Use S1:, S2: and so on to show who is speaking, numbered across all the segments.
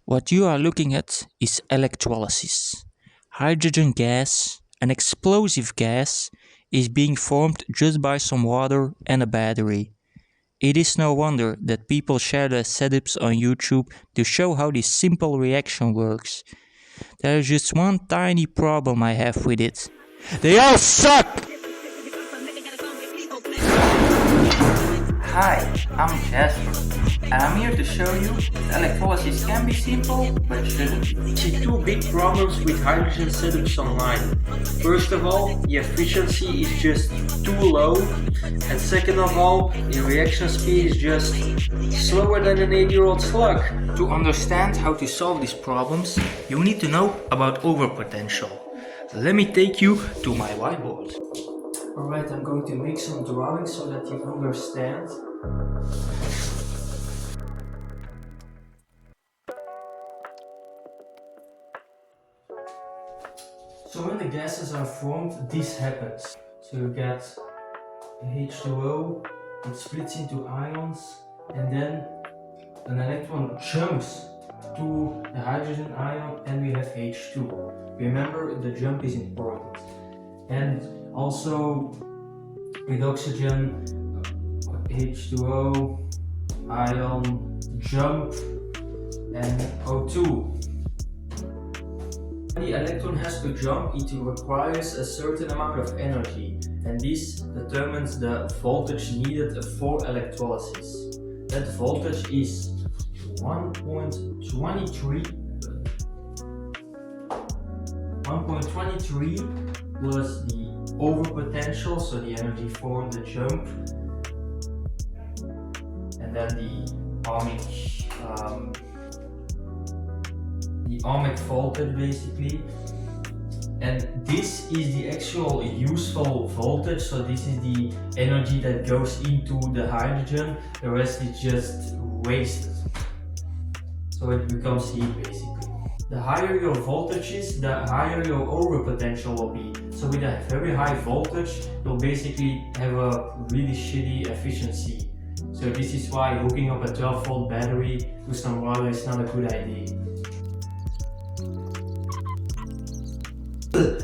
S1: What you are looking at is electrolysis. Hydrogen gas, an explosive gas, is being formed just by some water and a battery. It is no wonder that people share their setups on YouTube to show how this simple reaction works. There is just one tiny problem I have with it. They all suck!
S2: Hi, I'm Jasper, and I'm here to show you that electrolysis can be simple, but shouldn't be.
S3: I see two big problems with hydrogen setups online. First of all, the efficiency is just too low, and second of all, the reaction speed is just slower than an 8-year-old slug.
S2: To understand how to solve these problems, you need to know about overpotential. Let me take you to my whiteboard.
S3: Alright, I'm going to make some drawings so that you understand. So when the gases are formed, this happens. So you get H2O, it splits into ions, and then an electron jumps to the hydrogen ion and we have H2. Remember, the jump is important. And also with oxygen, H2O, ion, jump, and O2. When the electron has to jump, it requires a certain amount of energy, and this determines the voltage needed for electrolysis. That voltage is 1.23 plus the overpotential, so the energy for the jump, and then the ohmic voltage basically. And this is the actual useful voltage, so this is the energy that goes into the hydrogen, the rest is just wasted. So it becomes heat basically. The higher your voltage is, the higher your overpotential will be. So with a very high voltage, you'll basically have a really shitty efficiency. So this is why hooking up a 12-volt battery to some water is not a good idea.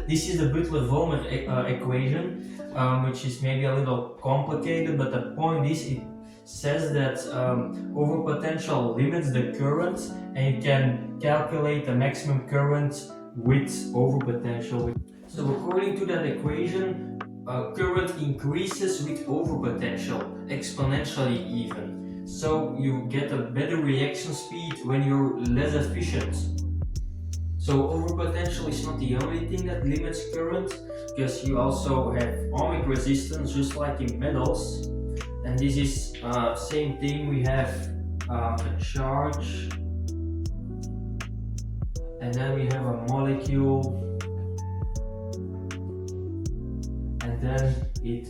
S3: This is the Butler-Volmer equation, which is maybe a little complicated, but the point is it says that overpotential limits the current, and you can calculate the maximum current with overpotential. So according to that equation, current increases with overpotential, exponentially even. So you get a better reaction speed when you're less efficient. So overpotential is not the only thing that limits current, because you also have ohmic resistance just like in metals. And this is same thing, we have a charge, and then we have a molecule, and then it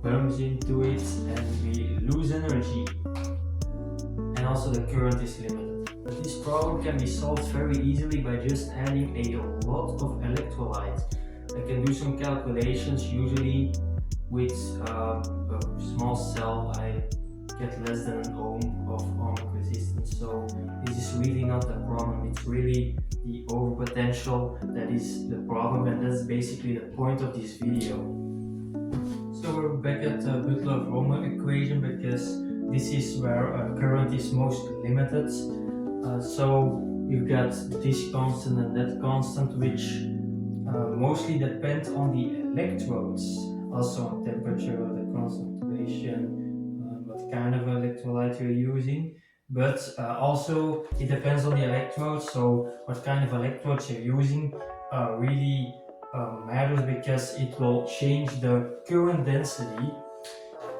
S3: bumps into it and we lose energy, and also the current is limited. But this problem can be solved very easily by just adding a lot of electrolyte. I can do some calculations. Usually with a small cell I get less than an ohm of ohmic resistance, so this is really not the problem. It's really the overpotential that is the problem, and that's basically the point of this video. So we're back at the Butler-Volmer equation, because this is where current is most limited. So you've got this constant and that constant, which mostly depend on the electrodes, also on temperature, the concentration, what kind of electrolyte you're using, but also it depends on the electrodes. So what kind of electrodes you're using really matters, because it will change the current density.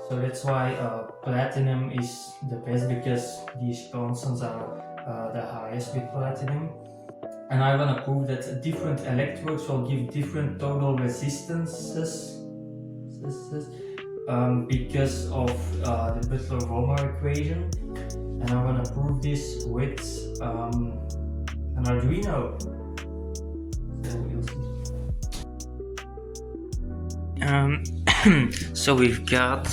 S3: So that's why platinum is the best, because these constants are the highest with platinum. And I want to prove that different electrodes will give different total resistances because of the Butler-Volmer equation. And I want to prove this with an Arduino.
S1: So we've got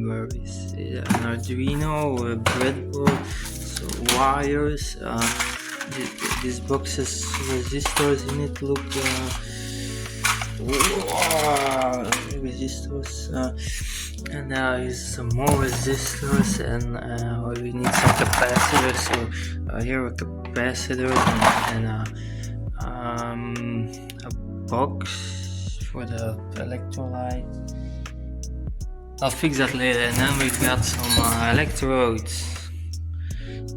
S1: where is it? An Arduino or a breadboard. So
S2: wires. This box has resistors in it. Look, resistors, and now is some more resistors, and we need some capacitors. So here a capacitor and a box for the electrolyte. I'll fix that later. And then we've got some electrodes.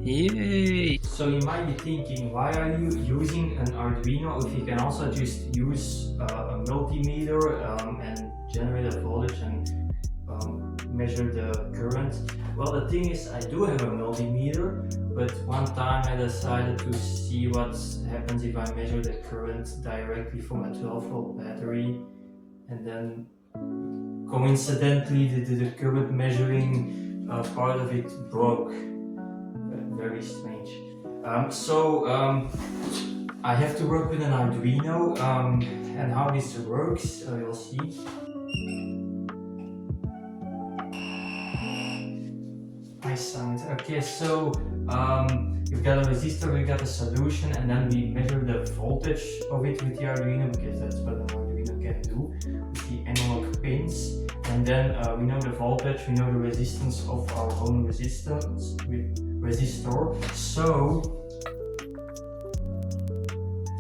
S2: Yay!
S3: So you might be thinking, why are you using an Arduino if you can also just use a multimeter and generate a voltage and measure the current? Well, the thing is, I do have a multimeter, but one time I decided to see what happens if I measure the current directly from a 12-volt battery, and then coincidentally the current measuring part of it broke. Very strange. I have to work with an Arduino, and how this works, you'll see. Nice sound. Okay, so we've got a resistor, we've got a solution, and then we measure the voltage of it with the Arduino, because that's what an Arduino can do with the analog pins. And then we know the voltage, we know the resistance of our own resistor. So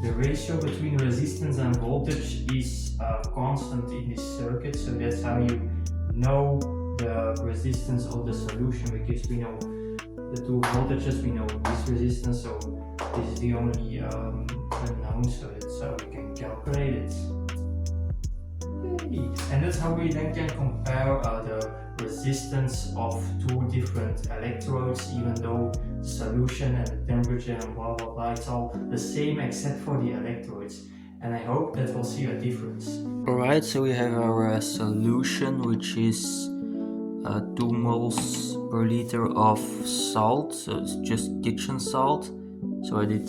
S3: the ratio between resistance and voltage is constant in this circuit. So that's how you know the resistance of the solution, because we know the two voltages, we know this resistance, so this is the only unknown, so that's how we can calculate it. And that's how we then can compare the resistance of two different electrodes, even though the solution and the temperature and blah blah blah, it's all the same except for the electrodes. And I hope that we'll see a difference.
S2: Alright, so we have our solution, which is 2 moles per liter of salt, so it's just kitchen salt. So I did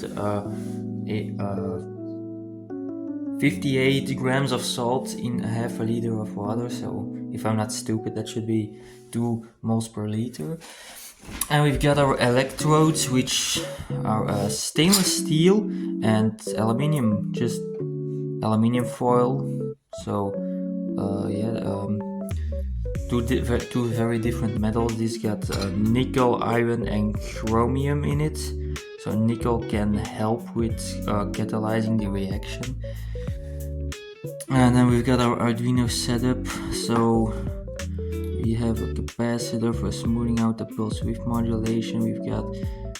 S2: 58 grams of salt in half a liter of water, so if I'm not stupid, that should be 2 moles per liter. And we've got our electrodes, which are stainless steel and aluminium, just aluminium foil. So two very different metals. This got nickel, iron and chromium in it. So nickel can help with catalyzing the reaction. And then we've got our Arduino setup. So we have a capacitor for smoothing out the pulse width modulation. We've got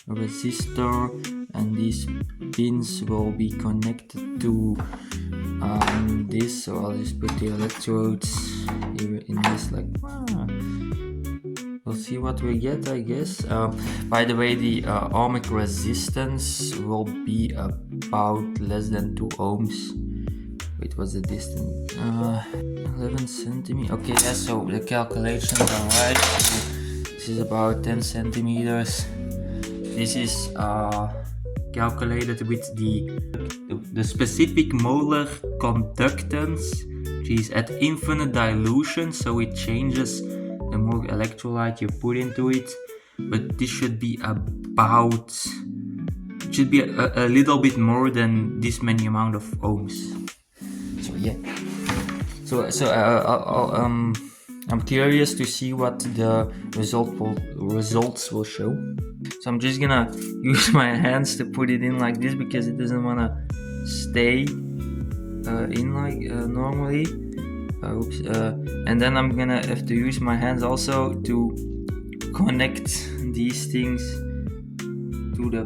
S2: a resistor, and these pins will be connected to this. So I'll just put the electrodes here in this, like, we'll see what we get, I guess. By the way, the ohmic resistance will be about less than 2 ohms. Wait, what's the distance? 11 centimeters. Okay, yeah, so the calculations are right. So this is about 10 centimeters. This is calculated with the specific molar conductance, which is at infinite dilution, so it changes the more electrolyte you put into it. But this should be about, it should be a little bit more than this many amount of ohms. So yeah, I'm curious to see what the results will show. So I'm just gonna use my hands to put it in like this, because it doesn't wanna stay in like normally. And then I'm gonna have to use my hands also to connect these things to the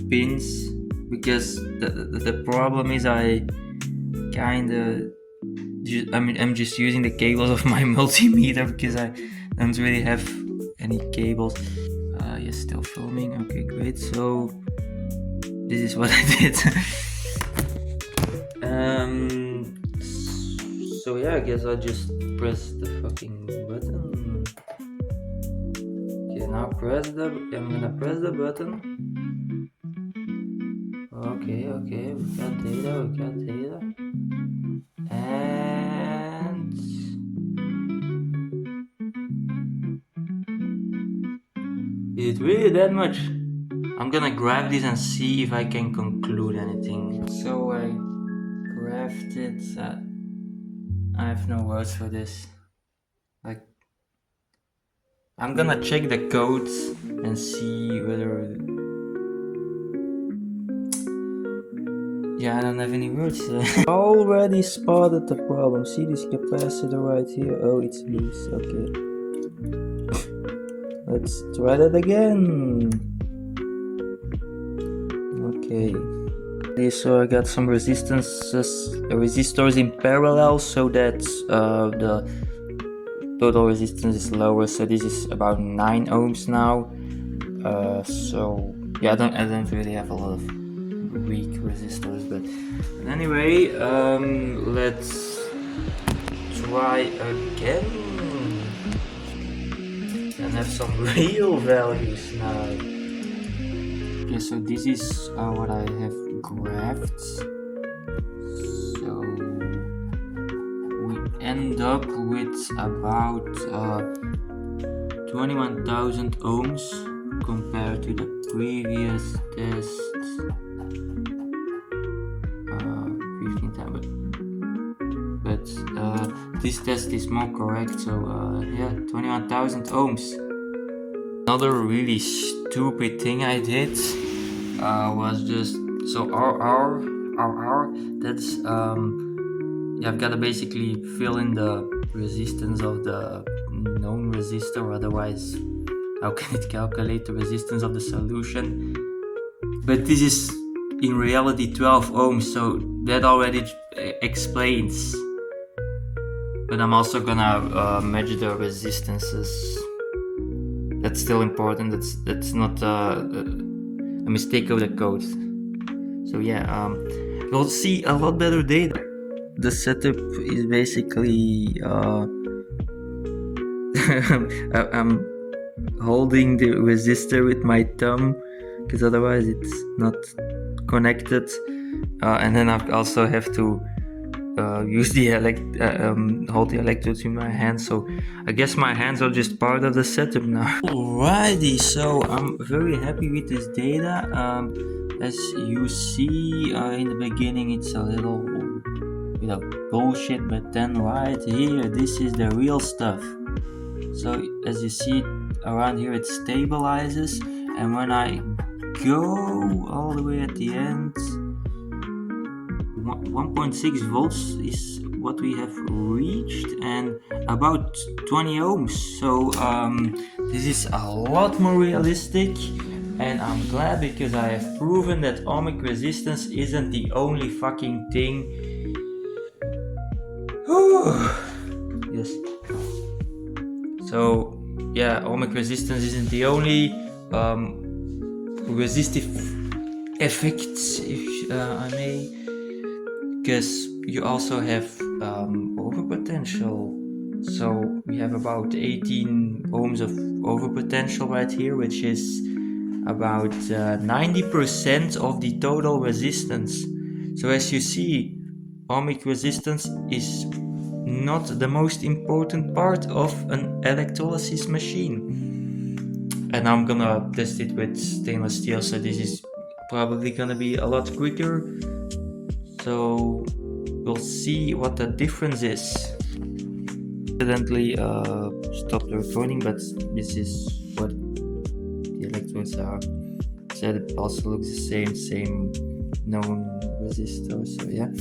S2: pins, because the problem is I'm just using the cables of my multimeter, because I don't really have any cables. Yes, still filming. Okay, great. So this is what I did. So yeah, I guess I'll just press the fucking button. Okay, now I'm gonna press the button. Okay, we got data. And is it really that much? I'm gonna grab this and see if I can conclude anything. So I graphed it. I have no words for this. Like, I'm gonna check the code and see whether. Yeah, I don't have any words. Already spotted the problem. See this capacitor right here? Oh, it's loose. Okay. Let's try that again. Okay. So I got some resistors in parallel, so that the total resistance is lower. So this is about 9 ohms now. So yeah, I don't really have a lot of weak resistors, but anyway, let's try again and have some real values now. Okay, so this is what I have graphed. So we end up with about 21,000 ohms compared to the previous test. 15 times, but this test is more correct. So yeah, 21,000 ohms. Another really stupid thing I did was just so RR. That's I've got to basically fill in the resistance of the known resistor. Otherwise, how can it calculate the resistance of the solution? But this is in reality 12 ohms, so that already explains. But I'm also gonna measure the resistances. That's still important. That's not a mistake of the code. So yeah, we'll see a lot better data. The setup is basically I'm holding the resistor with my thumb, because otherwise it's not connected, and then I also have to use the hold the electrodes in my hand. So I guess my hands are just part of the setup now. Alrighty, so I'm very happy with this data. As you see, in the beginning it's a little bit of bullshit, but then right here, this is the real stuff. So as you see around here, it stabilizes, and when I go all the way at the end, 1.6 volts is what we have reached, and about 20 ohms. So this is a lot more realistic, and I'm glad, because I have proven that ohmic resistance isn't the only fucking thing. Yes. So yeah, ohmic resistance isn't the only resistive effects, if I may, because you also have overpotential. So we have about 18 ohms of overpotential right here, which is about 90% of the total resistance. So as you see, ohmic resistance is not the most important part of an electrolysis machine. And I'm gonna test it with stainless steel, so this is probably gonna be a lot quicker. So we'll see what the difference is. Accidentally stopped the recording, but this is what the electrodes are. So it also looks the same known resistor. So yeah.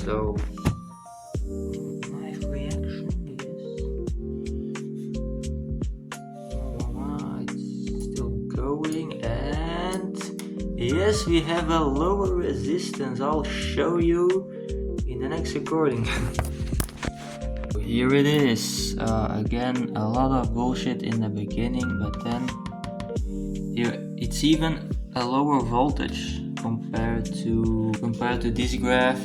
S2: So my reaction is it's still going, and yes, we have a lower resistance. I'll show you in the next recording. Here it is. Again, a lot of bullshit in the beginning, but then here it's even a lower voltage compared to this graph.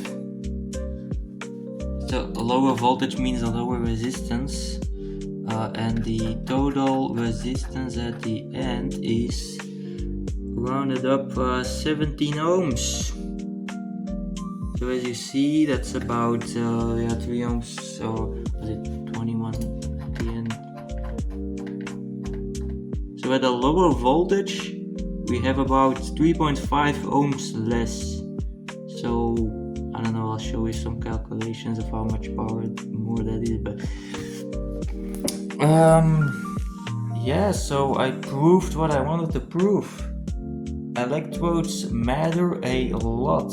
S2: So a lower voltage means a lower resistance, and the total resistance at the end is rounded up 17 ohms. So as you see, that's about 3 ohms. So was it 21 at the end? So at a lower voltage, we have about 3.5 ohms less. So I don't know, I'll show you some calculations of how much power more that is, but yeah, so I proved what I wanted to prove. Electrodes matter a lot,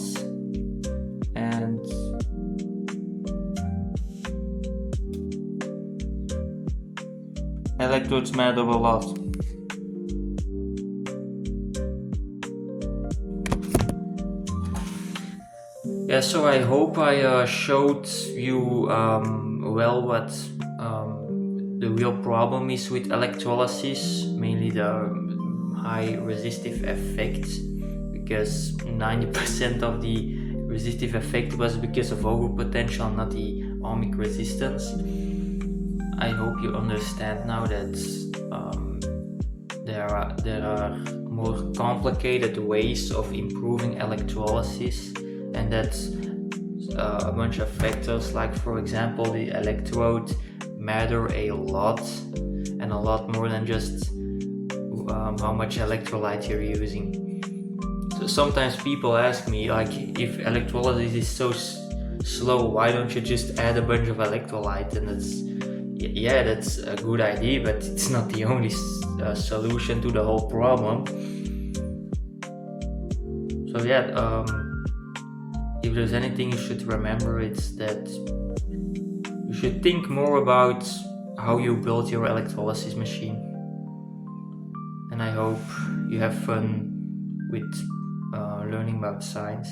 S2: and electrodes matter a lot. Yeah, so I hope I showed you well what the real problem is with electrolysis, mainly the high resistive effect, because 90% of the resistive effect was because of overpotential, not the ohmic resistance. I hope you understand now that there are more complicated ways of improving electrolysis, and that a bunch of factors, like for example the electrode, matter a lot, and a lot more than just how much electrolyte you're using. So sometimes people ask me, like, if electrolysis is so slow, why don't you just add a bunch of electrolyte? And that's a good idea, but it's not the only solution to the whole problem. So yeah, if there's anything you should remember, it's that you should think more about how you build your electrolysis machine. And I hope you have fun with learning about science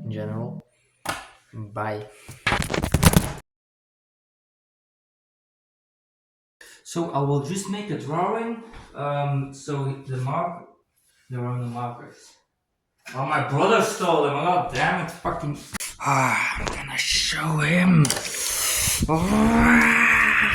S2: in general. Bye. So I will just make a drawing. So there are no markers. Oh, my brother stole them. God damn it, fucking. I'm gonna show him.